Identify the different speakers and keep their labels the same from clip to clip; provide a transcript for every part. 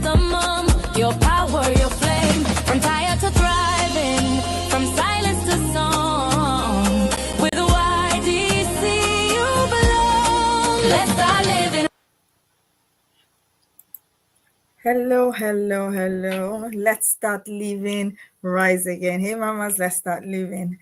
Speaker 1: maximum. Your power, your flame, from tired to thriving, from silence to song. With YDC you belong. Let's start living.
Speaker 2: Hello. Let's start living, rise again. Hey, mamas, let's start living.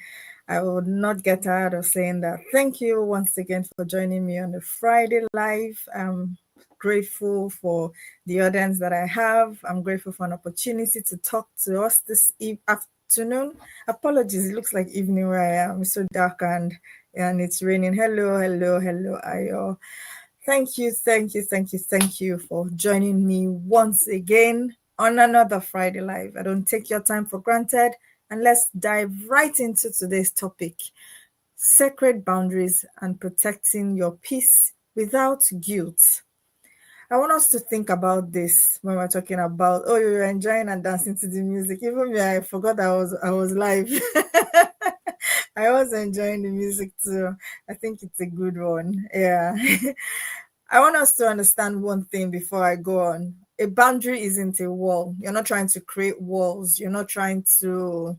Speaker 2: I would not get tired of saying that. Thank you once again for joining me on the Friday live. I'm grateful for the audience that I have. I'm grateful for an opportunity to talk to us this afternoon. Apologies, it looks like evening where I am. It's so dark and it's raining. Hello, Ayo. Thank you for joining me once again on another Friday Live. I don't take your time for granted, and let's dive right into today's topic: sacred boundaries and protecting your peace without guilt. I want us to think about this when we're talking about, oh, you're enjoying and dancing to the music. Even me, I forgot I was live. I was enjoying the music too. I think it's a good one. Yeah. I want us to understand one thing before I go on. A boundary isn't a wall. You're not trying to create walls. You're not trying to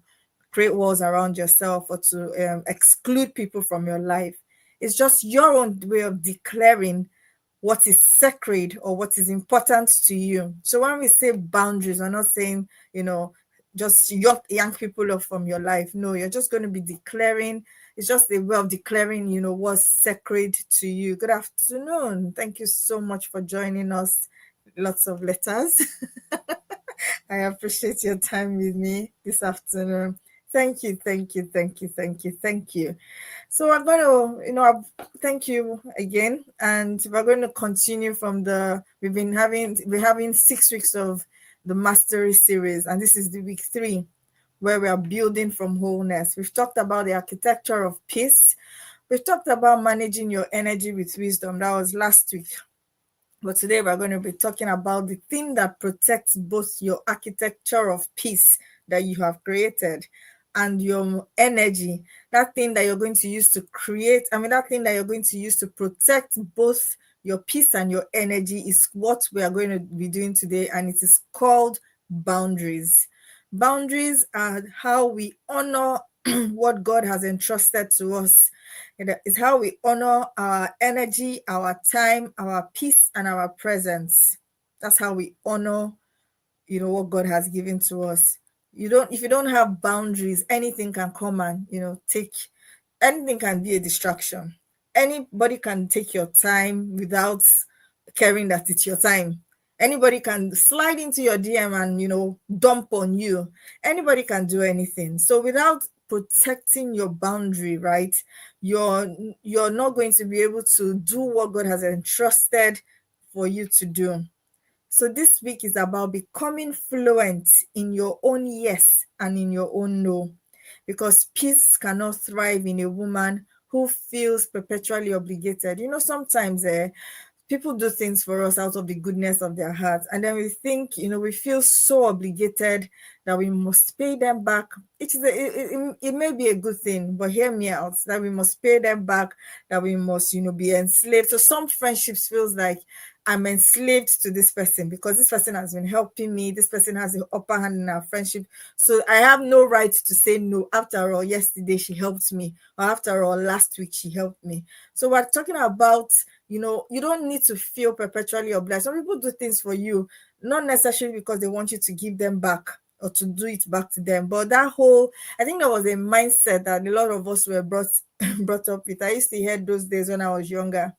Speaker 2: create walls around yourself or to exclude people from your life. It's just your own way of declaring what is sacred or what is important to you. So when we say boundaries, we're not saying, just yank people off from your life. No, you're just going to be declaring. It's just a way of declaring, what's sacred to you. Good afternoon. Thank you so much for joining us. Lots of letters. I appreciate your time with me this afternoon. Thank you. So we're going to, thank you again. And we're going to continue from we're having 6 weeks of the Mastery series. And this is the week 3, where we are building from wholeness. We've talked about the architecture of peace. We've talked about managing your energy with wisdom. That was last week. But today we're going to be talking about the thing that protects both your architecture of peace that you have created and your energy, that thing that you're going to use to create, that thing that you're going to use to protect both your peace and your energy is what we are going to be doing today, and it is called boundaries. Boundaries are how we honor what God has entrusted to us. It's how we honor our energy, our time, our peace, and our presence. That's how we honor, what God has given to us. If you don't have boundaries, anything can come and, anything can be a distraction. Anybody can take your time without caring that it's your time. Anybody can slide into your DM and, dump on you. Anybody can do anything. So without protecting your boundary, right, you're not going to be able to do what God has entrusted for you to do. So this week is about becoming fluent in your own yes and in your own no, because peace cannot thrive in a woman who feels perpetually obligated. Sometimes people do things for us out of the goodness of their hearts, and then we think, we feel so obligated that we must pay them back. It may be a good thing, but hear me out, that we must pay them back, that we must, be enslaved. So some friendships feels like I'm enslaved to this person because this person has been helping me. This person has the upper hand in our friendship. So I have no right to say no. After all, yesterday she helped me, or after all, last week she helped me. So we're talking about, you don't need to feel perpetually obliged. Some people do things for you, not necessarily because they want you to give them back or to do it back to them. But I think there was a mindset that a lot of us were brought up with. I used to hear those days when I was younger.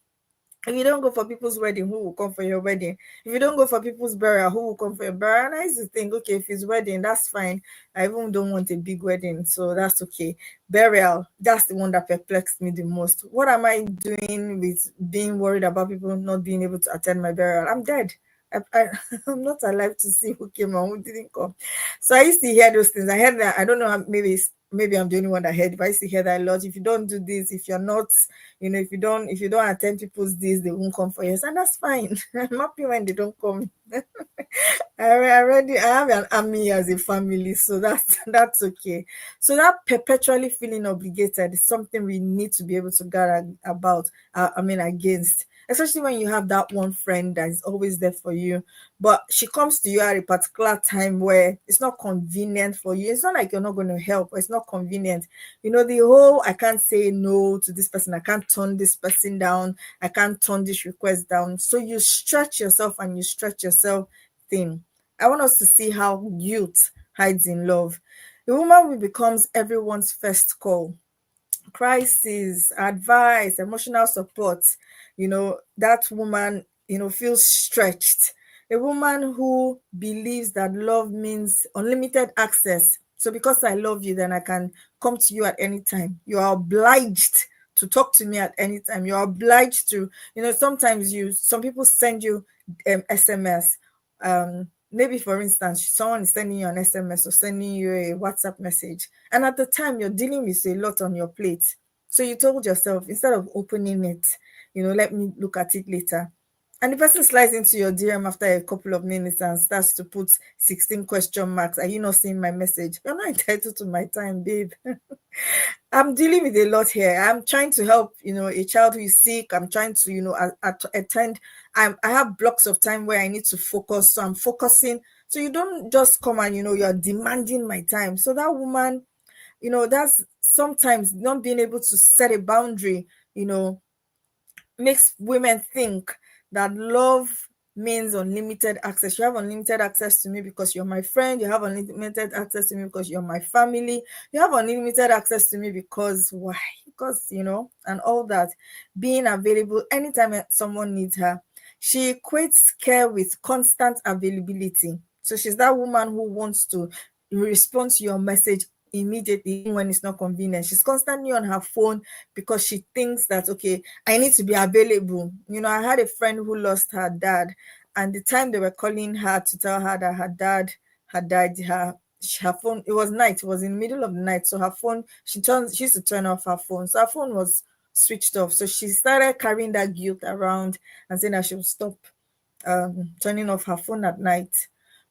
Speaker 2: If you don't go for people's wedding, who will come for your wedding? If you don't go for people's burial, who will come for your burial? And I used to think, okay, if it's wedding, that's fine. I even don't want a big wedding, so that's okay. Burial, that's the one that perplexed me the most. What am I doing with being worried about people not being able to attend my burial? I'm dead. I'm not alive to see who came and who didn't come. So I used to hear those things. I heard that. I don't know, maybe I'm the only one that heard it, but I used to hear that a lot. If you don't do this, if you're not, if you don't attend people's this, they won't come for you. And that's fine. I'm happy when they don't come. I have an army as a family, so that's okay. So that perpetually feeling obligated is something we need to be able to guard about. Against. especially when you have that one friend that is always there for you, but she comes to you at a particular time where it's not convenient for you. It's not like you're not going to help, but it's not convenient. The whole I can't say no to this person, I can't turn this person down, I can't turn this request down. So you stretch yourself and you stretch yourself thin. I want us to see how guilt hides in love. The woman who becomes everyone's first call, crisis, advice, emotional support, that woman, feels stretched. A woman who believes that love means unlimited access. So because I love you, then I can come to you at any time. You are obliged to talk to me at any time. You're obliged to, sometimes some people send you SMS. Maybe for instance, someone is sending you an SMS or sending you a WhatsApp message, and at the time you're dealing with a lot on your plate. So you told yourself, instead of opening it, let me look at it later. And the person slides into your DM after a couple of minutes and starts to put 16 question marks. Are you not seeing my message? You're not entitled to my time, babe. I'm dealing with a lot here. I'm trying to help, a child who is sick. I'm trying to, attend. I have blocks of time where I need to focus. So I'm focusing. So you don't just come and, you're demanding my time. So that woman, that's sometimes not being able to set a boundary, makes women think that love means unlimited access. You have unlimited access to me because you're my friend. You have unlimited access to me because you're my family. You have unlimited access to me because why? Because, and all that. Being available anytime someone needs her. She equates care with constant availability. So she's that woman who wants to respond to your message immediately when it's not convenient. She's constantly on her phone because she thinks that, okay, I need to be available. I had a friend who lost her dad, and the time they were calling her to tell her that her dad had died, her phone, it was night, it was in the middle of the night. So her phone, she used to turn off her phone. So her phone was switched off. So she started carrying that guilt around and saying that she would stop turning off her phone at night.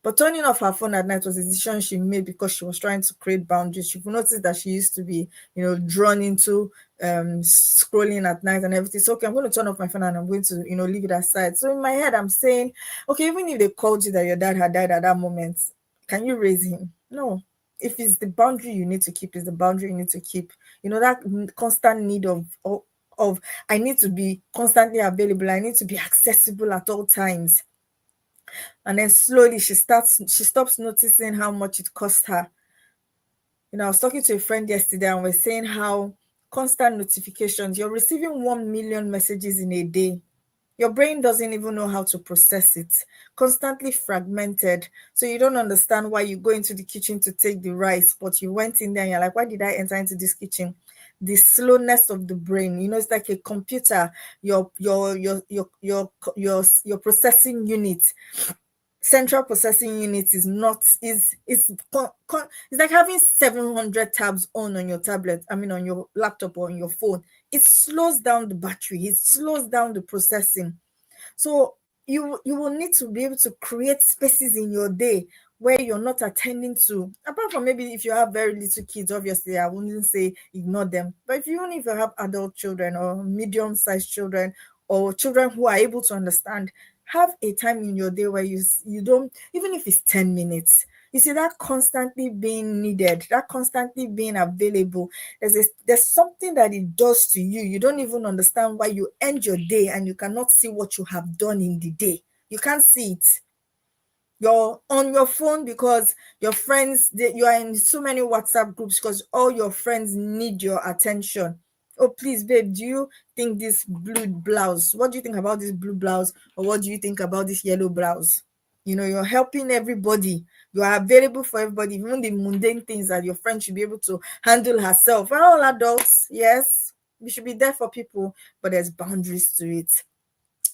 Speaker 2: But turning off her phone at night was a decision she made because she was trying to create boundaries. She noticed that she used to be, drawn into scrolling at night and everything. So, okay, I'm going to turn off my phone and I'm going to, leave it aside. So in my head, I'm saying, okay, even if they called you that your dad had died at that moment, can you raise him? No. If it's the boundary you need to keep, it's the boundary you need to keep. That constant need of I need to be constantly available. I need to be accessible at all times. And then slowly she stops noticing how much it cost her. I was talking to a friend yesterday and we're saying how constant notifications, you're receiving 1 million messages in a day. Your brain doesn't even know how to process it. Constantly fragmented. So you don't understand why you go into the kitchen to take the rice, but you went in there and you're like, why did I enter into this kitchen? The slowness of the brain, it's like a computer. Your processing unit, central processing unit is not it's like having 700 tabs on your tablet, on your laptop or on your phone. It slows down the battery, it slows down the processing. So you will need to be able to create spaces in your day where you're not attending to, apart from maybe if you have very little kids, obviously I wouldn't say ignore them, but if you have adult children or medium-sized children or children who are able to understand, have a time in your day where you don't, even if it's 10 minutes, you see that constantly being needed, that constantly being available. There's something that it does to you. You don't even understand why you end your day and you cannot see what you have done in the day. You can't see it. You're on your phone because your friends, you are in so many WhatsApp groups because all your friends need your attention. Oh, please, babe, do you think this blue blouse, what do you think about this blue blouse? Or what do you think about this yellow blouse? You're helping everybody. You are available for everybody, even the mundane things that your friend should be able to handle herself. We're all adults, yes. We should be there for people, but there's boundaries to it.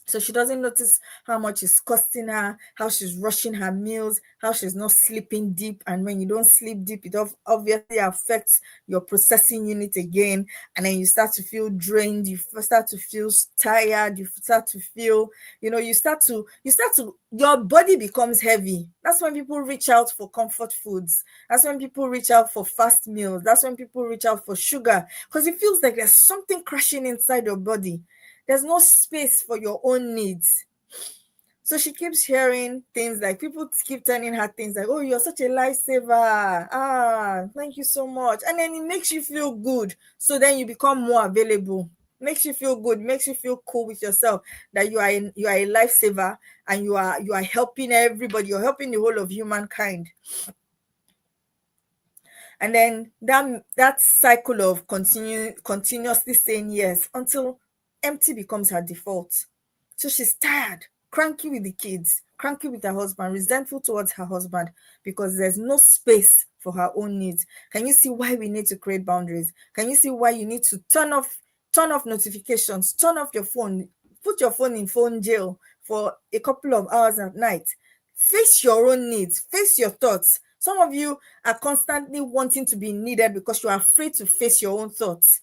Speaker 2: So she doesn't notice how much it's costing her, how she's rushing her meals, how she's not sleeping deep. And when you don't sleep deep, it obviously affects your processing unit again. And then you start to feel drained, you start to feel tired, you start to feel, your body becomes heavy. That's when people reach out for comfort foods. That's when people reach out for fast meals. That's when people reach out for sugar, because it feels like there's something crashing inside your body. There's no space for your own needs. So she keeps hearing things like people keep telling her things like, oh, you're such a lifesaver. Ah, thank you so much. And then it makes you feel good. So then you become more available. Makes you feel good, makes you feel cool with yourself that you are a lifesaver and you are helping everybody, you're helping the whole of humankind. And then that cycle of continuously saying yes until empty becomes her default. So she's tired, cranky with the kids, cranky with her husband, resentful towards her husband because there's no space for her own needs. Can you see why we need to create boundaries? Can you see why you need to turn off notifications, turn off your phone, put your phone in phone jail for a couple of hours at night? Face your own needs, face your thoughts. Some of you are constantly wanting to be needed because you are afraid to face your own thoughts.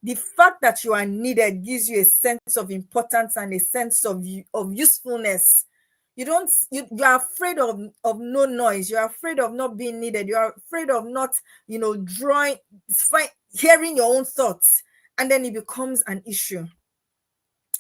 Speaker 2: The fact that you are needed gives you a sense of importance and a sense of usefulness. You are afraid of no noise. You're afraid of not being needed. You're afraid of not, hearing your own thoughts. And then it becomes an issue.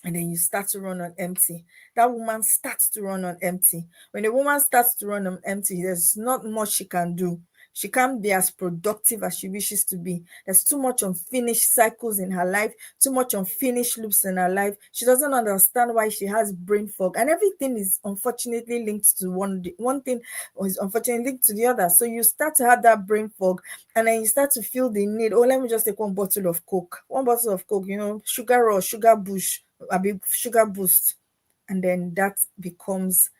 Speaker 2: And then you start to run on empty. That woman starts to run on empty. When a woman starts to run on empty, there's not much she can do. She can't be as productive as she wishes to be. There's too much unfinished cycles in her life, too much unfinished loops in her life. She doesn't understand why she has brain fog. And everything is unfortunately linked to one thing is unfortunately linked to the other. So you start to have that brain fog, and then you start to feel the need. Oh, let me just take one bottle of Coke. One bottle of Coke, sugar rush, sugar bush, a big sugar boost. And then that becomes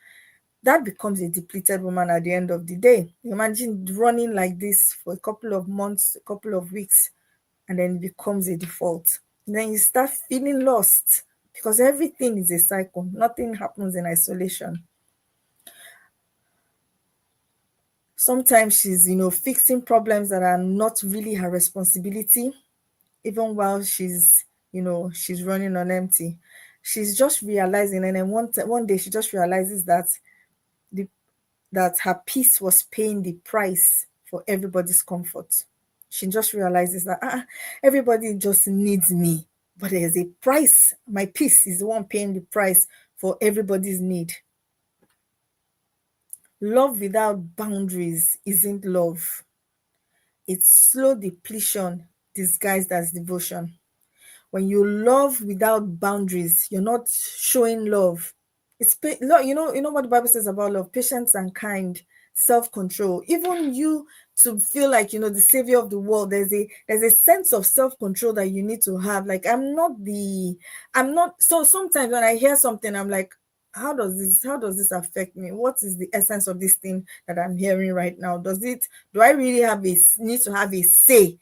Speaker 2: a depleted woman at the end of the day. Imagine running like this for a couple of months, a couple of weeks, and then it becomes a default. And then you start feeling lost because everything is a cycle. Nothing happens in isolation. Sometimes she's, fixing problems that are not really her responsibility, even while she's running on empty. She's just realizing, and then one day she just realizes that the that her peace was paying the price for everybody's comfort. She just realizes that everybody just needs me, but there's a price. My peace is the one paying the price for everybody's need. Love without boundaries isn't love. It's slow depletion disguised as devotion. When you love without boundaries, you're not showing love. You know what the Bible says about love: patience and kind, self-control. Even you, to feel like the savior of the world, there's a sense of self-control that you need to have. Like, I'm not. So sometimes when I hear something, I'm like, how does this affect me? What is the essence of this thing that I'm hearing right now? Do I really need to have a say?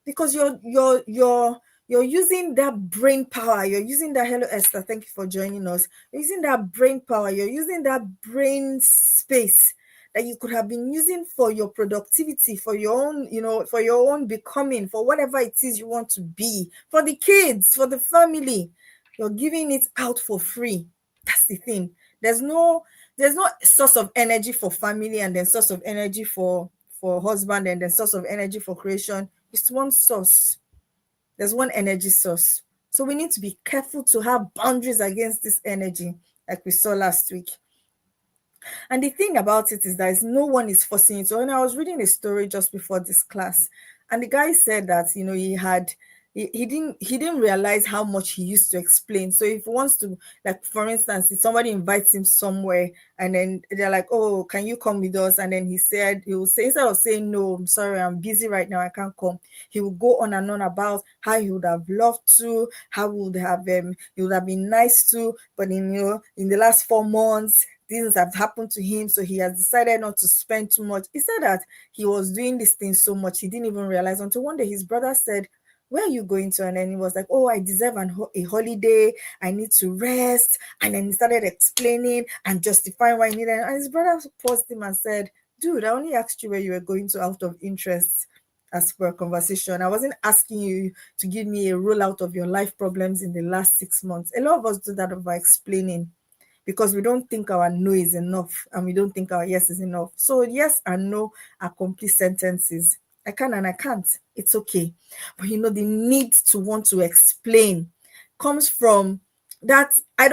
Speaker 2: Because you're using that brain power. You're using that. Hello, Esther, thank you for joining us. You're using that brain power. You're using that brain space that you could have been using for your productivity, for your own, for your own becoming, for whatever it is you want to be, for the kids, for the family. You're giving it out for free. That's the thing. There's no source of energy for family, and then source of energy for husband, and then source of energy for creation. It's one source. There's one energy source. So we need to be careful to have boundaries against this energy, like we saw last week. And the thing about it is that no one is forcing it. So when I was reading a story just before this class, and the guy said that he didn't realize how much he used to explain. So if he wants to, like, for instance, if somebody invites him somewhere and then they're like, oh, can you come with us? And then he will say, instead of saying, no, I'm sorry, I'm busy right now, I can't come, he will go on and on about how he would have loved to, how he would have been nice to, but in the last 4 months things have happened to him, so he has decided not to spend too much. He said that he was doing this thing so much he didn't even realize, until one day his brother said, where are you going to? And then he was like, oh, I deserve a holiday, I need to rest. And then he started explaining and justifying why he needed it. And his brother paused him and said, dude, I only asked you where you were going to out of interest, as per conversation. I wasn't asking you to give me a rollout of your life problems in the last 6 months. A lot of us do that over explaining, because we don't think our no is enough, and we don't think our yes is enough. So yes and no are complete sentences. I can and I can't. It's okay. But the need to want to explain comes from that I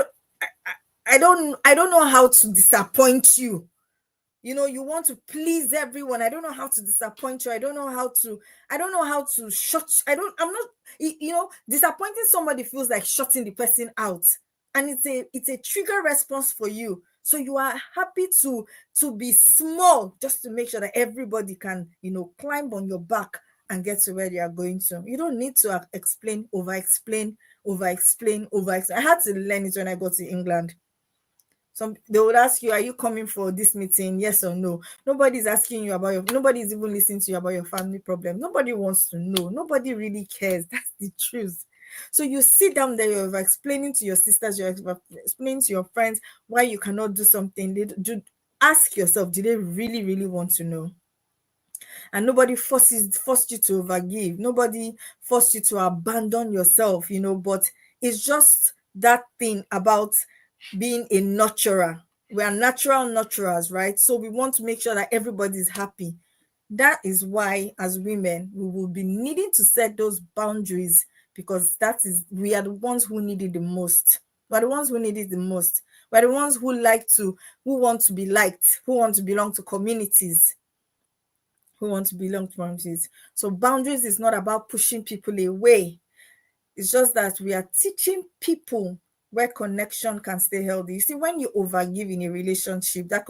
Speaker 2: don't know how to disappoint you. You want to please everyone. I don't know how to disappoint you. I don't know how to shut. I'm not, disappointing somebody feels like shutting the person out. And it's a trigger response for you. So you are happy to be small just to make sure that everybody can, climb on your back and get to where they are going to. You don't need to explain, over explain, over explain, over explain. I had to learn it when I got to England. They would ask you, are you coming for this meeting? Yes or no. Nobody's asking you about nobody's even listening to you about your family problem. Nobody wants to know. Nobody really cares. That's the truth. So you sit down there, you're explaining to your sisters, you're explaining to your friends why you cannot do something. Ask yourself, do they really, really want to know? And nobody forced you to overgive. Nobody forced you to abandon yourself, but it's just that thing about being a nurturer. We are natural nurturers, right? So we want to make sure that everybody's happy. That is why, as women, we will be needing to set those boundaries, because we are the ones who need it the most. We're the ones who need it the most. We're the ones who want to be liked, who want to belong to communities, So boundaries is not about pushing people away. It's just that we are teaching people where connection can stay healthy. You see, when you overgive in a relationship, that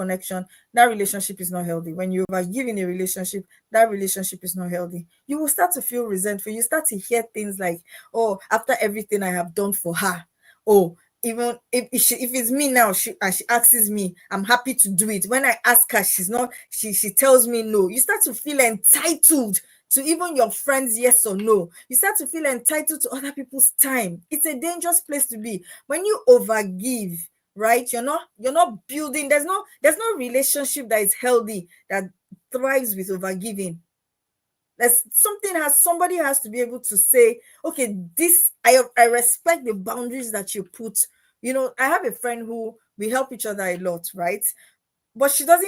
Speaker 2: relationship is not healthy. When you overgive in a relationship, that relationship is not healthy. You will start to feel resentful. You start to hear things like, oh, after everything I have done for her, oh, even if it's me now, she asks me, I'm happy to do it. When I ask her, she tells me no. You start to feel entitled to even your friends, yes or no. You start to feel entitled to other people's time. It's a dangerous place to be. When you overgive, right? You're not building. There's no relationship that is healthy that thrives with overgiving. Somebody has to be able to say, okay, I respect the boundaries that you put. I have a friend who we help each other a lot, right? But she has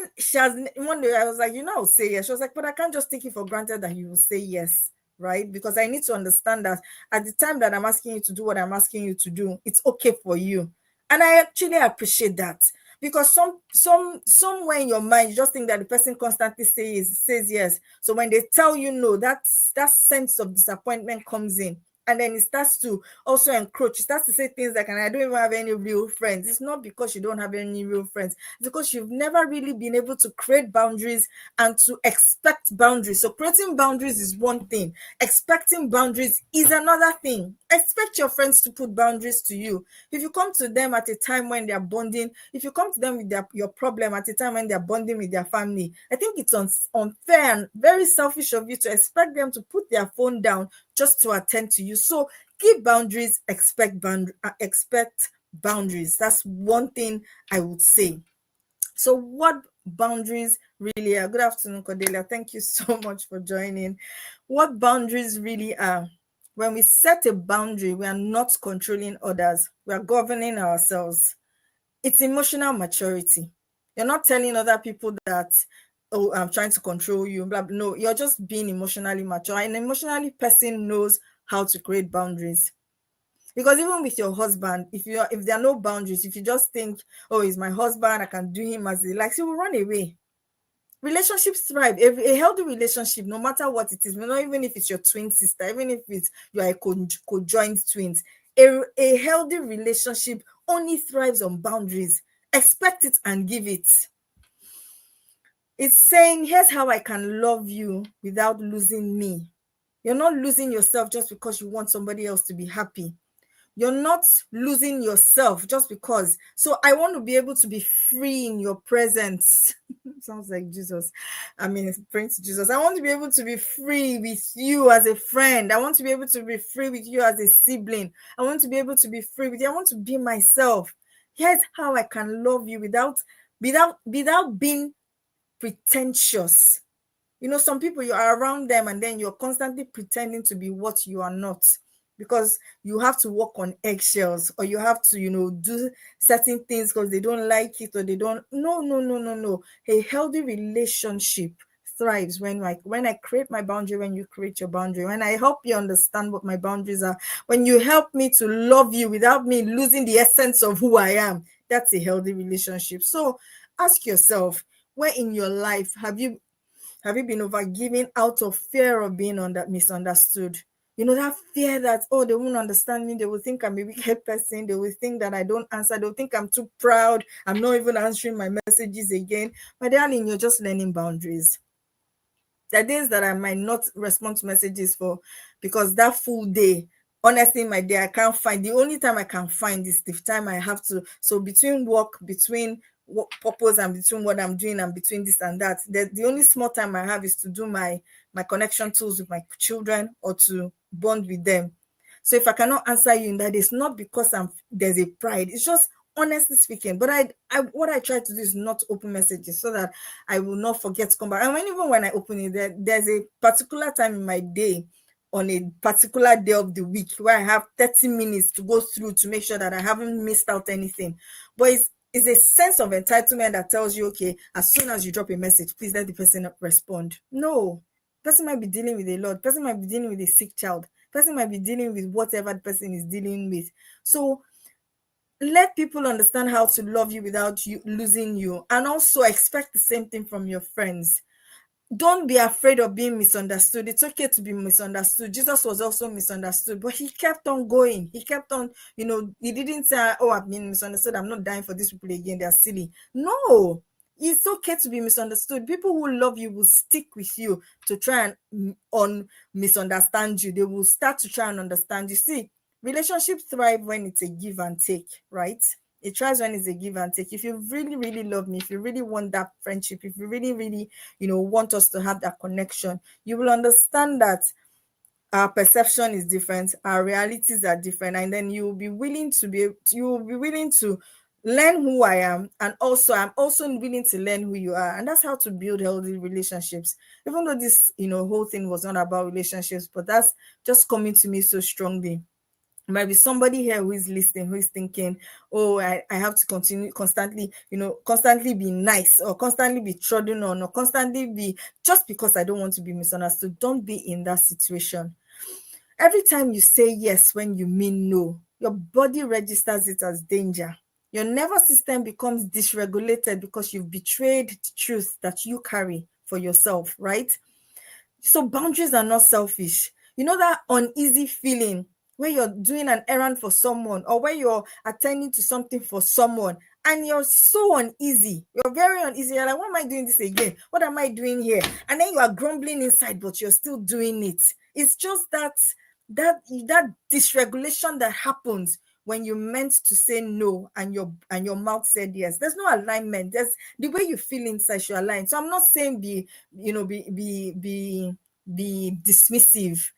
Speaker 2: one day I was like, I'll say yes. She was like, but I can't just take it for granted that you will say yes, right? Because I need to understand that at the time that I'm asking you to do what I'm asking you to do, it's okay for you. And I actually appreciate that, because somewhere in your mind you just think that the person constantly says yes. So when they tell you no, that sense of disappointment comes in. And then it starts to also encroach. It starts to say things like, and I don't even have any real friends. It's not because you don't have any real friends. It's because you've never really been able to create boundaries and to expect boundaries. So creating boundaries is one thing. Expecting boundaries is another thing. Expect your friends to put boundaries to you. If you come to them at a time when they're bonding, if you come to them with your problem at a time when they're bonding with their family, I think it's unfair and very selfish of you to expect them to put their phone down just to attend to you. So give boundaries, expect boundaries. That's one thing I would say. So what boundaries really are? Good afternoon, Cordelia. Thank you so much for joining. What boundaries really are? When we set a boundary, we are not controlling others. We are governing ourselves. It's emotional maturity. You're not telling other people that, oh, I'm trying to control you, blah, blah. No, you're just being emotionally mature. An emotionally person knows how to create boundaries. Because even with your husband, if there are no boundaries, if you just think, oh, he's my husband, I can do him as he likes, he will run away. Relationships thrive. A healthy relationship, no matter what it is, not even if it's your twin sister, even if you are a co-joined twins, a healthy relationship only thrives on boundaries. Expect it and give it. It's saying, here's how I can love you without losing me. You're not losing yourself just because you want somebody else to be happy. You're not losing yourself just because. So I want to be able to be free in your presence. Sounds like Jesus. I mean, praying to Jesus. I want to be able to be free with you as a friend. I want to be able to be free with you as a sibling. I want to be able to be free with you. I want to be myself. Here's how I can love you without being pretentious. Some people, you are around them and then you're constantly pretending to be what you are not, because you have to walk on eggshells, or you have to, do certain things because they don't like it, or they don't. No. A healthy relationship thrives when I create my boundary, when you create your boundary, when I help you understand what my boundaries are, when you help me to love you without me losing the essence of who I am. That's a healthy relationship. So ask yourself, where in your life have you been overgiving out of fear of being misunderstood? That fear that, oh, they won't understand me. They will think I'm a wicked person. They will think that I don't answer. They'll think I'm too proud. I'm not even answering my messages again. My darling, you're just learning boundaries. There are days that I might not respond to messages for, because that full day, honestly, my day, I can't find. The only time I can find is the time I have to. So between work, between work purpose, and between what I'm doing, and between this and that, the only small time I have is to do my connection tools with my children, or to bond with them. So if I cannot answer you in that, it's not because there's a pride. It's just, honestly speaking. But what I try to do is not open messages, so that I will not forget to come back. And even when I open it, there's a particular time in my day, on a particular day of the week, where I have 30 minutes to go through to make sure that I haven't missed out anything. But it's a sense of entitlement that tells you, okay, as soon as you drop a message, please let the person respond. No, person might be dealing with a lot. Person might be dealing with a sick child. Person might be dealing with whatever the person is dealing with. So let people understand how to love you without you losing you, and also expect the same thing from your friends. Don't be afraid of being misunderstood. It's okay to be misunderstood. Jesus was also misunderstood, but he kept on going. He kept on, he didn't say, oh, I've been misunderstood, I'm not dying for these people again, they're silly. No, it's okay to be misunderstood. People who love you will stick with you to try and misunderstand you. They will start to try and understand you. See, relationships thrive when it's a give and take, right? It thrives when it's a give and take. If you really, really love me, if you really want that friendship, if you really, really, want us to have that connection, you will understand that our perception is different, our realities are different, and then you will be willing to learn who I am, and also I'm also willing to learn who you are. And that's how to build healthy relationships. Even though this, whole thing was not about relationships, but that's just coming to me so strongly. Might be somebody here who is listening, who is thinking, oh, I have to continue constantly be nice, or constantly be trodden on, or constantly be, just because I don't want to be misunderstood. Don't be in that situation. Every time you say yes when you mean no, your body registers it as danger. Your nervous system becomes dysregulated because you've betrayed the truth that you carry for yourself, right? So boundaries are not selfish. That uneasy feeling where you're doing an errand for someone, or where you're attending to something for someone, and you're so uneasy. You're very uneasy. You're like, what am I doing this again? What am I doing here? And then you are grumbling inside, but you're still doing it. It's just that dysregulation that happens when you meant to say no, and your mouth said yes. There's no alignment. There's the way you feel inside should align. So I'm not saying be dismissive,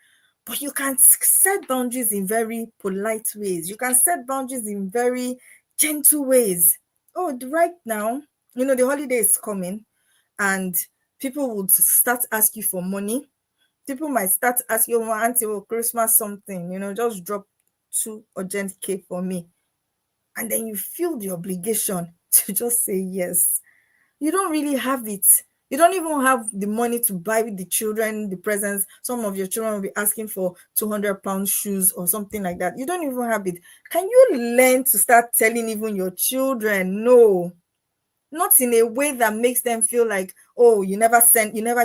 Speaker 2: but you can set boundaries in very polite ways. You can set boundaries in very gentle ways. Oh, right now, the holiday is coming, and people would start asking you for money. People might start asking you, auntie, Christmas something, just drop 2 urgent K for me. And then you feel the obligation to just say yes. You don't really have it. You don't even have the money to buy the children the presents. Some of your children will be asking for 200-pound shoes or something like that. You don't even have it. Can you learn to start telling even your children no? Not in a way that makes them feel like, oh, you never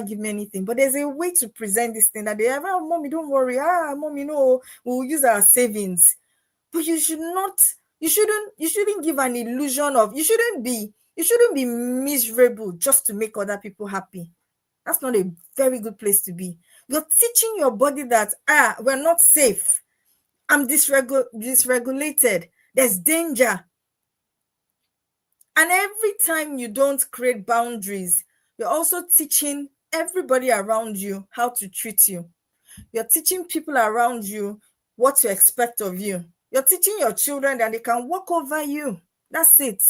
Speaker 2: give me anything. But there's a way to present this thing that they have, oh, mommy, don't worry. Mommy, no, we'll use our savings. But you shouldn't give an illusion of, you shouldn't be miserable just to make other people happy. That's not a very good place to be. You're teaching your body that, we're not safe. I'm dysregulated. There's danger. And every time you don't create boundaries, you're also teaching everybody around you how to treat you. You're teaching people around you what to expect of you. You're teaching your children that they can walk over you. That's it.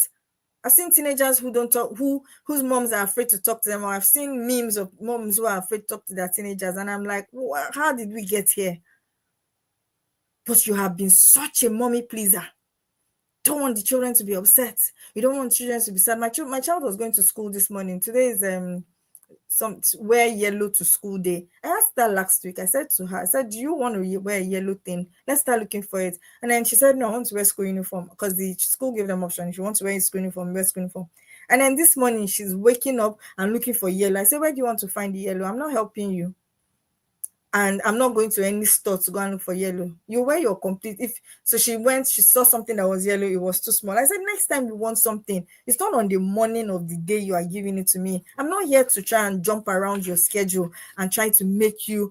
Speaker 2: I've seen teenagers who don't talk, whose moms are afraid to talk to them, or I've seen memes of moms who are afraid to talk to their teenagers, and I'm like, how did we get here? But you have been such a mommy pleaser. Don't want the children to be upset. You don't want children to be sad. My child was going to school this morning. Today is wear yellow to school day. I asked her last week. I said to her, I said, do you want to wear a yellow thing? Let's start looking for it. And then she said, no, I want to wear school uniform, because the school gave them option. If you want to wear school uniform, wear school uniform. And then this morning she's waking up and looking for yellow. I said, where do you want to find the yellow? I'm not helping you. And I'm not going to any store to go and look for yellow. You wear your complete. If so, she went, she saw something that was yellow, it was too small. I said, next time you want something, it's not on the morning of the day you are giving it to me. I'm not here to try and jump around your schedule and try to make you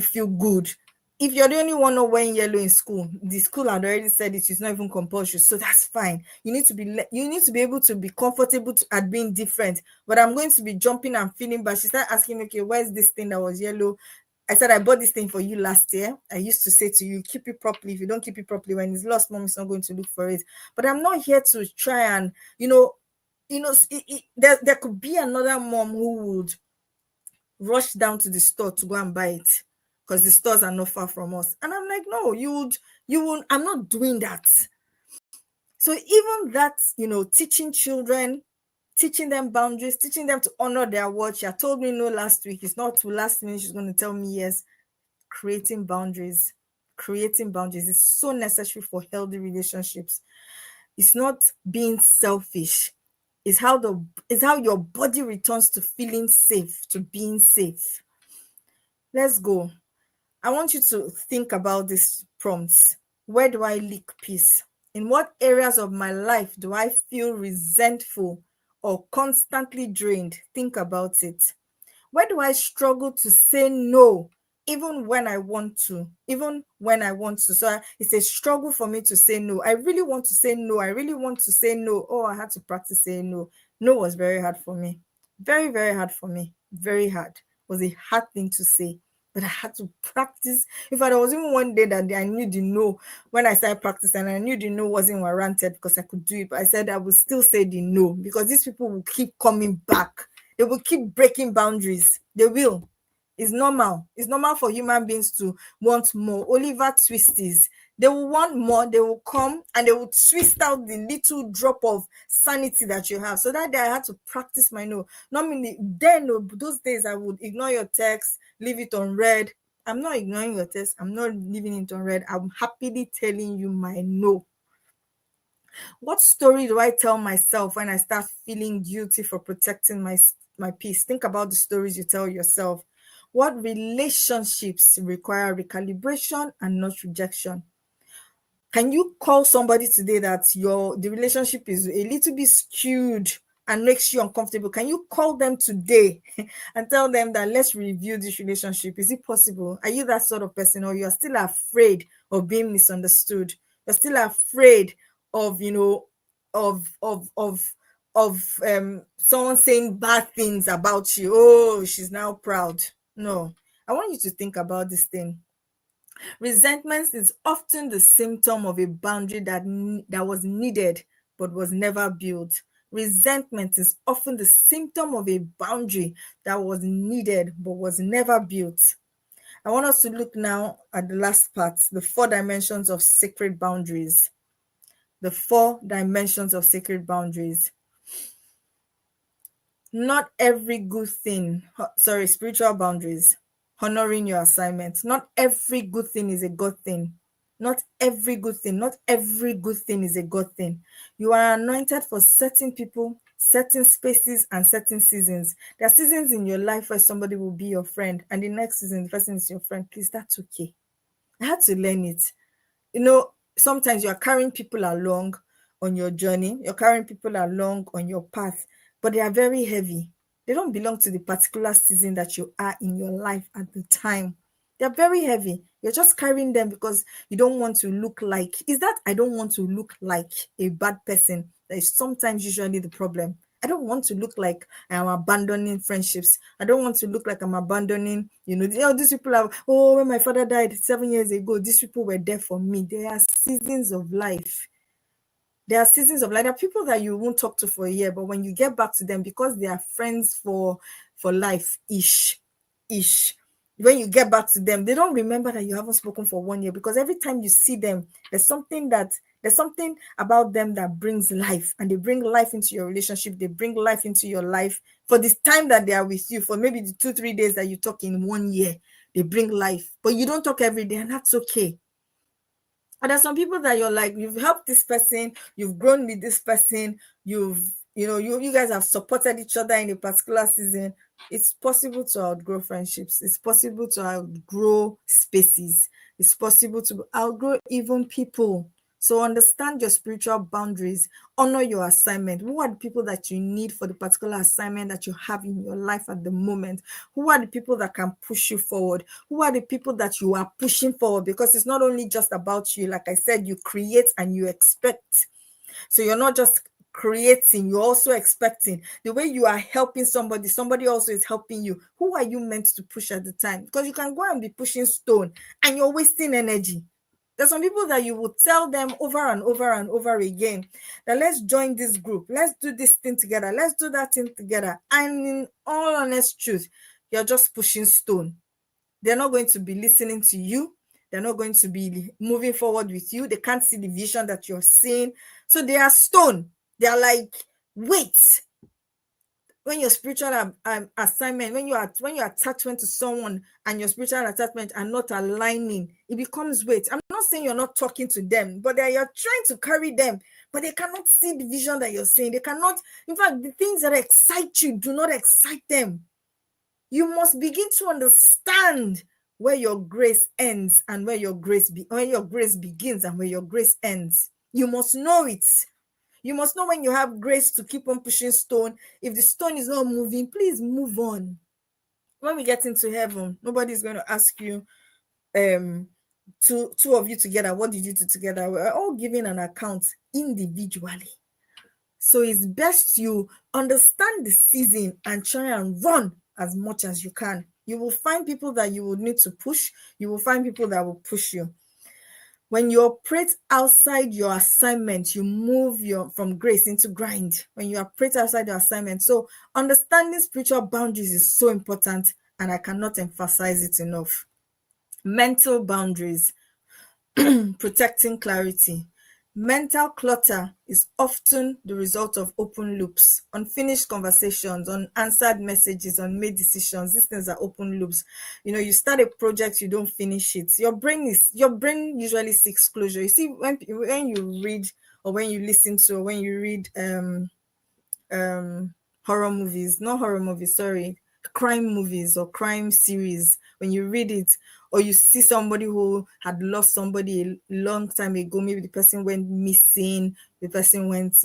Speaker 2: feel good. If you're the only one not wearing yellow in school, the school had already said it's not even compulsory, so that's fine. You need to be able to be comfortable at being different. But I'm going to be jumping and feeling bad. She started asking me, okay, where's this thing that was yellow? I said, I bought this thing for you last year. I used to say to you, keep it properly. If you don't keep it properly, when it's lost, mom is not going to look for it. But I'm not here to try and, there could be another mom who would rush down to the store to go and buy it, because the stores are not far from us. And I'm like, no, you would, I'm not doing that. So even that, teaching children, teaching them boundaries, teaching them to honor their word. She had told me no last week. It's not to last minute she's going to tell me yes. Creating boundaries is so necessary for healthy relationships. It's not being selfish. It's how your body returns to feeling safe, to being safe. Let's go. I want you to think about these prompts. Where do I lack peace? In what areas of my life do I feel resentful or constantly drained? Think about it. Where do I struggle to say no, even when I want to? So it's a struggle for me to say no. I really want to say no. Oh, I had to practice saying no. No was very hard for me. Very, very hard for me. Very hard. It was a hard thing to say, but I had to practice. In fact, there was even one day that I knew the no. When I started practicing, I knew the no wasn't warranted because I could do it, but I said I would still say the no, because these people will keep coming back. They will keep breaking boundaries. They will. It's normal. It's normal for human beings to want more. Oliver Twisties. They will want more. They will come and they will twist out the little drop of sanity that you have. So that day I had to practice my no. Normally, those days I would ignore your text, leave it on read. I'm not ignoring your text. I'm not leaving it on read. I'm happily telling you my no. What story do I tell myself when I start feeling guilty for protecting my peace? Think about the stories you tell yourself. What relationships require recalibration and not rejection? Can you call somebody today that the relationship is a little bit skewed and makes you uncomfortable? Can you call them today and tell them that let's review this relationship? Is it possible? Are you that sort of person, or you're still afraid of being misunderstood? You're still afraid of someone saying bad things about you. Oh, she's now proud. No, I want you to think about this thing. Resentment is often the symptom of a boundary that was needed but was never built. Resentment is often the symptom of a boundary that was needed but was never built. I want us to look now at the last part, the 4 dimensions of sacred boundaries. The 4 dimensions of sacred boundaries. Not every good thing, spiritual boundaries. Honoring your assignment. Not every good thing is a good thing. Not every good thing is a good thing. You are anointed for certain people, certain spaces, and certain seasons. There are seasons in your life where somebody will be your friend, and the next season, the person is your friend. Please, that's okay. I had to learn it. Sometimes you are carrying people along on your journey. You're carrying people along on your path, but they are very heavy. They don't belong to the particular season that you are in your life at the time. They're very heavy. You're just carrying them because you don't want to look like, I don't want to look like a bad person. That is sometimes usually the problem. I don't want to look like I am abandoning friendships. I don't want to look like I'm abandoning, these people are, when my father died 7 years ago, these people were there for me. There are seasons of life. There are people that you won't talk to for a year, but when you get back to them, because they are friends for life-ish. When you get back to them, they don't remember that you haven't spoken for 1 year, because every time you see them, there's something that There's something about them that brings life, and they bring life into your relationship. They bring life into your life for this time that they are with you, for maybe the 2-3 days that you talk in 1 year. They bring life, but you don't talk every day, and that's okay. And there's some people that you're like, you've helped this person, you've grown with this person, you guys have supported each other in a particular season. It's possible to outgrow friendships. It's possible to outgrow spaces. It's possible to outgrow even people. So understand your spiritual boundaries, honor your assignment. Who are the people that you need for the particular assignment that you have in your life at the moment? Who are the people that can push you forward? Who are the people that you are pushing forward? Because it's not only just about you. Like I said, you create and you expect. So you're not just creating, you're also expecting. The way you are helping somebody also is helping you. Who are you meant to push at the time? Because you can go and be pushing stone and you're wasting energy. There's some people that you will tell them over and over and over again that let's join this group, let's do this thing together, let's do that thing together. And in all honest truth, you're just pushing stone. They're not going to be listening to you. They're not going to be moving forward with you. They can't see the vision that you're seeing. So they are stone. They are like weights. When your spiritual assignment, when your attachment to someone and your spiritual attachment are not aligning, it becomes weight. I'm not saying you're not talking to them, but you're trying to carry them, but they cannot see the vision that you're saying. They cannot, in fact, the things that excite you do not excite them. You must begin to understand where your grace ends and where your grace begins and where your grace ends. You must know it. You must know when you have grace to keep on pushing stone. If the stone is not moving, please move on. When we get into heaven, nobody's going to ask you, two of you together, what did you do together? We're all giving an account individually. So it's best you understand the season and try and run as much as you can. You will find people that you will need to push. You will find people that will push you. When you operate outside your assignment, you move from grace into grind. When you operate outside your assignment. So understanding spiritual boundaries is so important, and I cannot emphasize it enough. Mental boundaries, protecting clarity. Mental clutter is often the result of open loops, unfinished conversations, unanswered messages, unmade decisions. These things are open loops. You start a project, you don't finish it. Your brain usually seeks closure. You see, when you read or when you listen to or when you read horror movies, not horror movies, sorry, crime movies or crime series, when you read it or you see somebody who had lost somebody a long time ago, maybe the person went missing, the person went,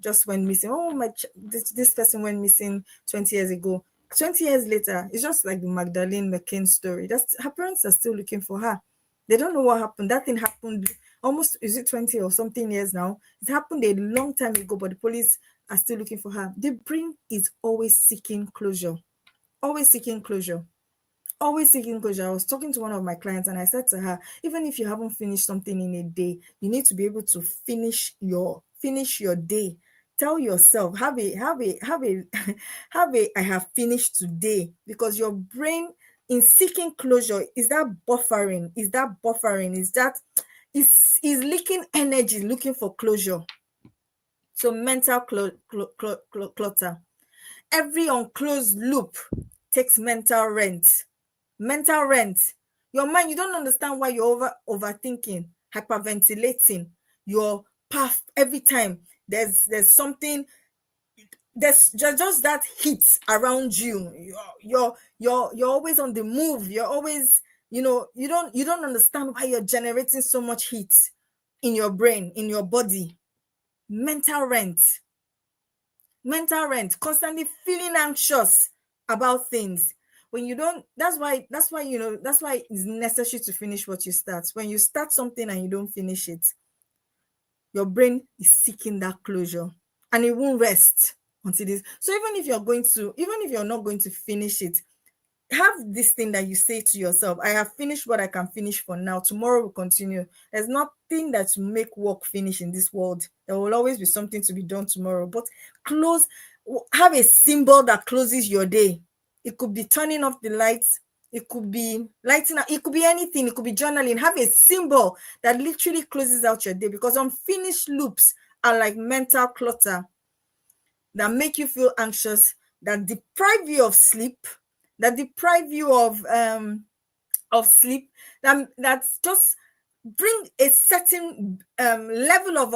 Speaker 2: just went missing. Oh, this person went missing 20 years ago. 20 years later, it's just like the Magdalene McCain story. Her parents are still looking for her. They don't know what happened. That thing happened almost, is it 20 or something years now? It happened a long time ago, but the police are still looking for her. The brain is always seeking closure. Always seeking closure. Always seeking closure. I was talking to one of my clients and I said to her, even if you haven't finished something in a day, you need to be able to finish your day. Tell yourself, have a I have finished today, because your brain in seeking closure is buffering, is leaking energy, looking for closure. So mental clutter. Every unclosed loop takes mental rent. Mental rent. Your mind, you don't understand why you're overthinking, hyperventilating. Your path every time there's something, there's just that heat around you. You're always on the move. You're always, you don't understand why you're generating so much heat in your brain, in your body. Mental rent, constantly feeling anxious about things. When you don't, that's why it's necessary to finish what you start. When you start something and you don't finish it, your brain is seeking that closure and it won't rest until this. So even if you're not going to finish it, have this thing that you say to yourself, I have finished what I can finish for now. Tomorrow will continue. There's nothing that will make work finish in this world. There will always be something to be done tomorrow. But have a symbol that closes your day. It could be turning off the lights. It could be lighting up, it could be anything, it could be journaling. Have a symbol that literally closes out your day, because unfinished loops are like mental clutter that make you feel anxious, that deprive you of sleep, that deprive you of sleep, that's just bring a certain level of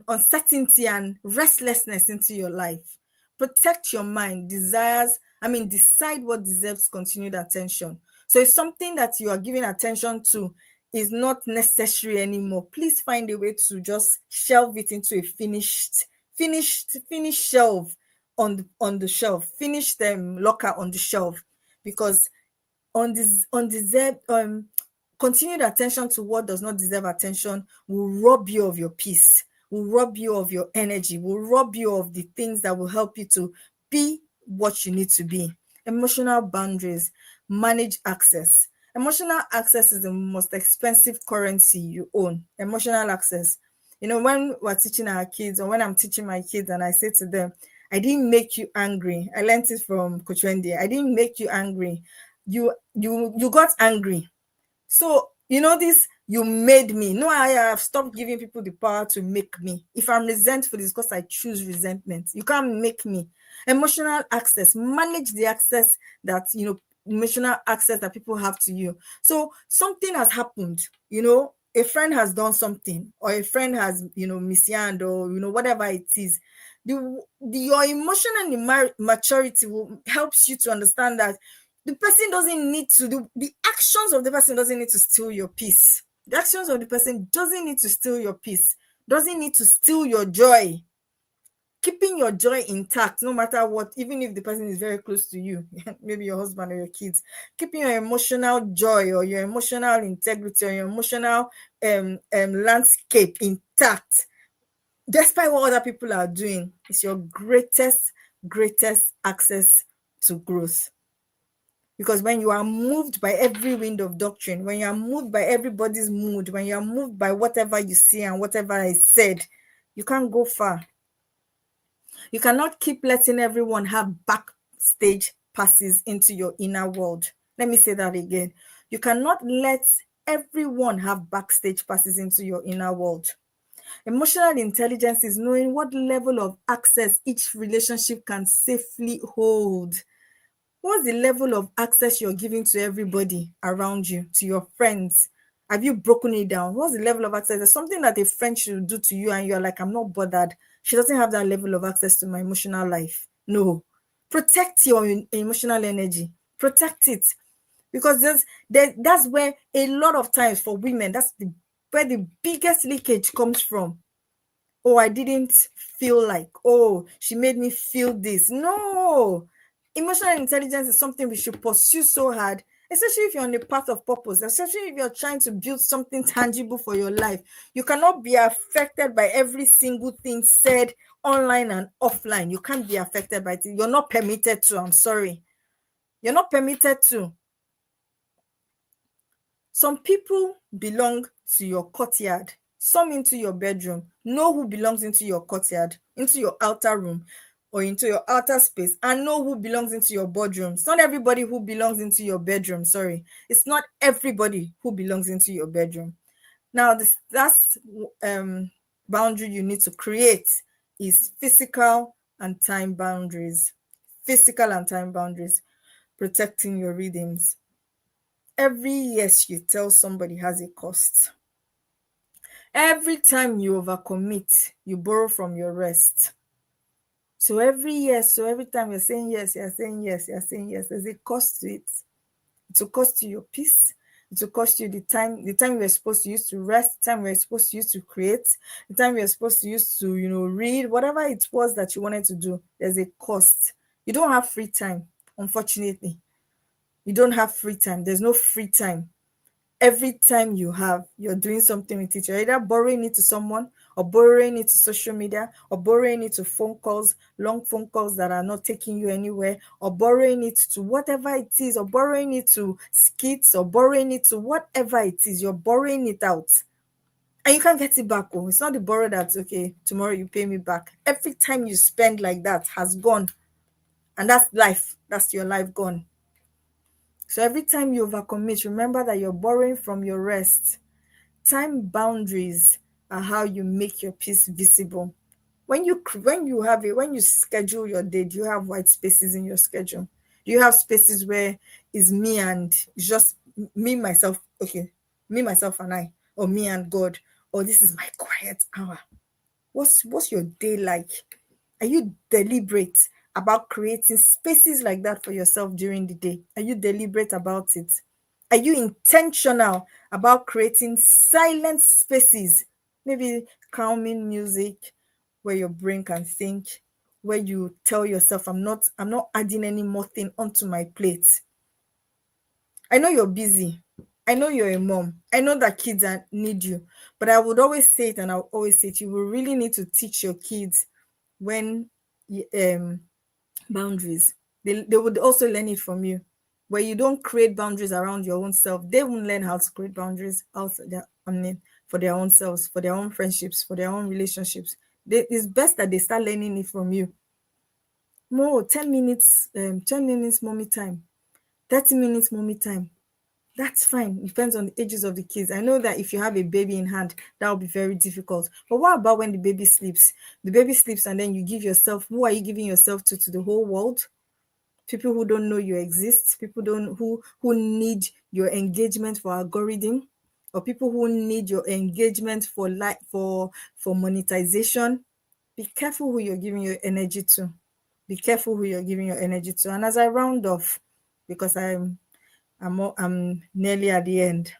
Speaker 2: uncertainty and restlessness into your life. Protect your mind. Decide what deserves continued attention. So if something that you are giving attention to is not necessary anymore, please find a way to just shelve it into a finished shelf on the shelf, finished locker on the shelf, because undeserved continued attention to what does not deserve attention will rob you of your peace, will rob you of your energy, will rob you of the things that will help you to be what you need to be. Emotional boundaries. Manage access. Emotional access is the most expensive currency you own. Emotional access. When we're teaching our kids, or when I'm teaching my kids, and I say to them, I didn't make you angry. I learned it from Coach Wendy. I didn't make you angry. You got angry. So this, you made me. No, I have stopped giving people the power to make me. If I'm resentful, it's because I choose resentment. You can't make me. Emotional access. Manage the access that emotional access that people have to you. So something has happened, a friend has done something, or a friend has mishandled, or whatever it is. Your emotional maturity will helps you to understand that the person doesn't need to do the actions of the person doesn't need to steal your peace. The actions of the person doesn't need to steal your peace, doesn't need to steal your joy. Keeping your joy intact, no matter what, even if the person is very close to you, maybe your husband or your kids, keeping your emotional joy or your emotional integrity or your emotional landscape intact, despite what other people are doing, is your greatest access to growth. Because when you are moved by every wind of doctrine, when you are moved by everybody's mood, when you are moved by whatever you see and whatever is said, you can't go far. You cannot keep letting everyone have backstage passes into your inner world. Let me say that again. You cannot let everyone have backstage passes into your inner world. Emotional intelligence is knowing what level of access each relationship can safely hold. What's the level of access you're giving to everybody around you, to your friends? Have you broken it down? What's the level of access? There's something that a friend should do to you, and you're like, I'm not bothered. She doesn't have that level of access to my emotional life. No. Protect your emotional energy. Protect it. Because that's where a lot of times for women, where the biggest leakage comes from. Oh, I didn't feel like, oh, she made me feel this. No. Emotional intelligence is something we should pursue so hard, especially if you're on a path of purpose, especially if you're trying to build something tangible for your life. You cannot be affected by every single thing said online and offline. You can't be affected by it. You're not permitted to. I'm sorry. You're not permitted to. Some people belong to your courtyard, some into your bedroom. Know who belongs into your courtyard, into your outer room, or into your outer space, and know who belongs into your boardroom. It's not everybody who belongs into your bedroom. Sorry. It's not everybody who belongs into your bedroom. Now, this last boundary you need to create is physical and time boundaries. Physical and time boundaries. Protecting your rhythms. Every yes you tell somebody has a cost. Every time you overcommit, you borrow from your rest. So every time you're saying yes, you're saying yes, you're saying yes, there's a cost to it. It will cost you your peace. It will cost you the time you were supposed to use to rest, the time you were supposed to use to create, the time you were supposed to use to, read, whatever it was that you wanted to do, there's a cost. You don't have free time, unfortunately. You don't have free time. There's no free time. Every time you're doing something with it. You're either borrowing it to someone, or borrowing it to social media, or borrowing it to phone calls, long phone calls that are not taking you anywhere, or borrowing it to whatever it is, or borrowing it to skits, or borrowing it to whatever it is. You're borrowing it out. And you can't get it back. Oh, it's not the borrow that's okay, tomorrow you pay me back. Every time you spend like that has gone. And that's life. That's your life gone. So every time you overcommit, remember that you're borrowing from your rest. Time boundaries are how you make your peace visible. When you schedule your day, do you have white spaces in your schedule? Do you have spaces where it's me and just me, myself, okay, me, myself, and I, or me and God, or this is my quiet hour? What's your day like? Are you deliberate about creating spaces like that for yourself during the day? Are you deliberate about it? Are you intentional about creating silent spaces? Maybe calming music where your brain can think, where you tell yourself, I'm not adding any more thing onto my plate. I know you're busy. I know you're a mom. I know that need you. But I would always say it, and I'll always say it, you will really need to teach your kids when boundaries. They would also learn it from you. Where you don't create boundaries around your own self, they won't learn how to create boundaries for their own selves, for their own friendships, for their own relationships. It's best that they start learning it from you. More 10 minutes, 10 minutes mommy time, 30 minutes mommy time. That's fine. It depends on the ages of the kids. I know that if you have a baby in hand, that will be very difficult. But what about when the baby sleeps? The baby sleeps and then you give yourself, who are you giving yourself to the whole world? People who don't know you exist, people don't who need your engagement for algorithm, or people who need your engagement for for monetization. Be careful who you're giving your energy to. Be careful who you're giving your energy to. And as I round off, because I'm nearly at the end,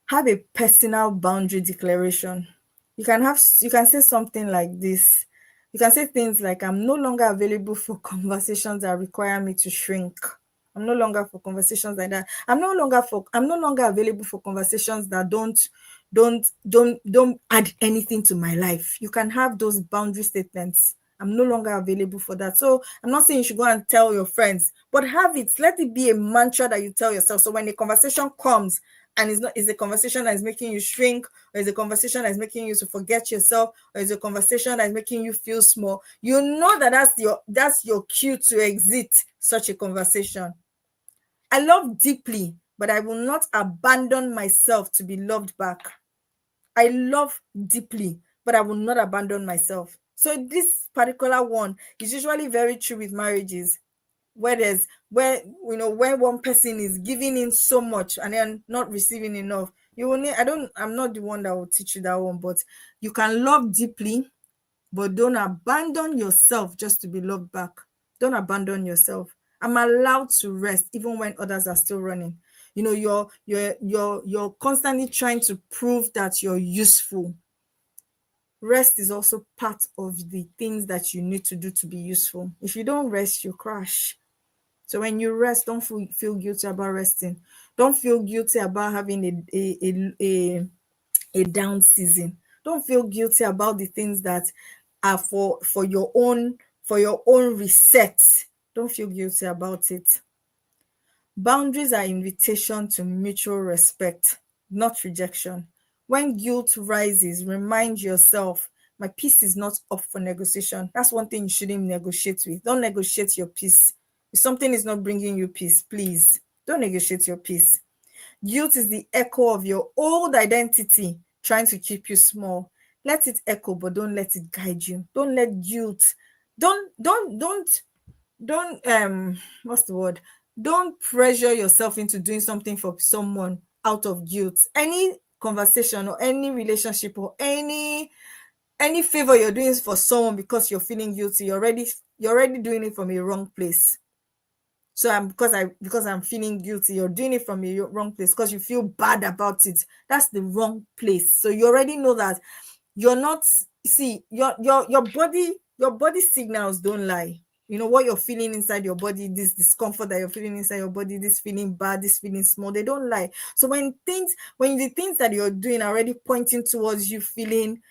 Speaker 2: have a personal boundary declaration. You can say something like this. You can say things like, I'm no longer available for conversations that require me to shrink. I'm no longer for conversations like that. I'm no longer available for conversations that don't add anything to my life. You can have those boundary statements. I'm no longer available for that. So I'm not saying you should go and tell your friends, but have it. Let it be a mantra that you tell yourself. So when the conversation comes, and it's a conversation that is making you shrink, or it's a conversation that is making you to forget yourself, or it's a conversation that is making you feel small, you know that that's your cue to exit such a conversation. I love deeply, but I will not abandon myself to be loved back. I love deeply, but I will not abandon myself. So this particular one is usually very true with marriages, where one person is giving in so much and then not receiving enough. You will need, I'm not the one that will teach you that one, but you can love deeply, but don't abandon yourself just to be loved back. Don't abandon yourself. I'm allowed to rest even when others are still running. You're constantly trying to prove that you're useful. Rest is also part of the things that you need to do to be useful. If you don't rest, you crash. So when you rest, don't feel guilty about resting. Don't feel guilty about having a down season. Don't feel guilty about the things that are for your own reset. Don't feel guilty about it. Boundaries are invitation to mutual respect, not rejection. When guilt rises, remind yourself, my peace is not up for negotiation. That's one thing you shouldn't negotiate with. Don't negotiate your peace. If something is not bringing you peace, please don't negotiate your peace. Guilt is the echo of your old identity trying to keep you small. Let it echo, but don't let it guide you. Don't let guilt, don't what's the word? Don't pressure yourself into doing something for someone out of guilt. Any conversation or any relationship or any favor you're doing for someone because you're feeling guilty, you're already doing it from a wrong place. So because I'm feeling guilty, you're doing it from a wrong place because you feel bad about it. That's the wrong place. So you already know that you're not. See, your body signals don't lie. You know what you're feeling inside your body, this discomfort that you're feeling inside your body, this feeling bad, this feeling small, they don't lie. So when the things that you're doing are already pointing towards you feeling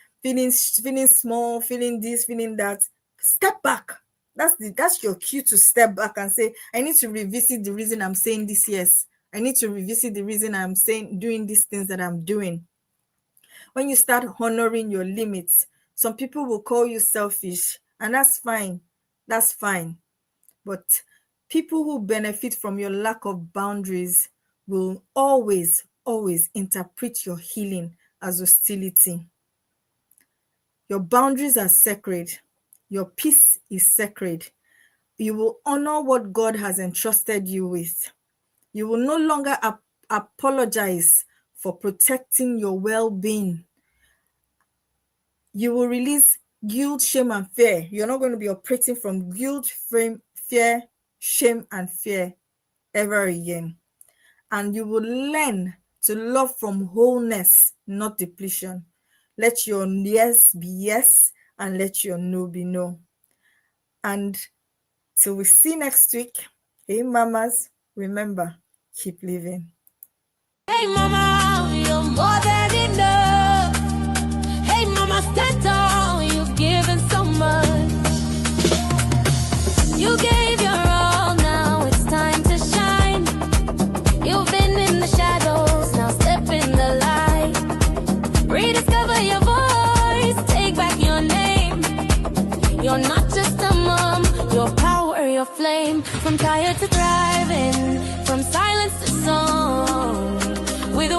Speaker 2: small, feeling this, feeling that, step back. That's your cue to step back and say, I need to revisit the reason I'm saying this. Yes, I need to revisit the reason I'm saying doing these things that I'm doing. When you start honoring your limits, some people will call you selfish, and that's fine. That's fine. But People who benefit from your lack of boundaries will always, always interpret your healing as hostility. Your boundaries are sacred. Your peace is sacred. You will honor what God has entrusted you with. You will no longer apologize for protecting your well-being. You will release guilt, shame, and fear. You're not going to be operating from guilt, fear, shame, and fear ever again. And you will learn to love from wholeness, not depletion. Let your yes be yes, and let your no be no. And till we see next week, hey mamas, remember, keep living.
Speaker 1: Hey mama, you're more than enough. Hey mama, stand tall, you've given so much. You gave your all, now it's time to shine. You've been in the shadows, now step in the light. Rediscover your voice, take back your name. You're not just a mom, your power, your flame. From tired to thriving, from silence to song, with a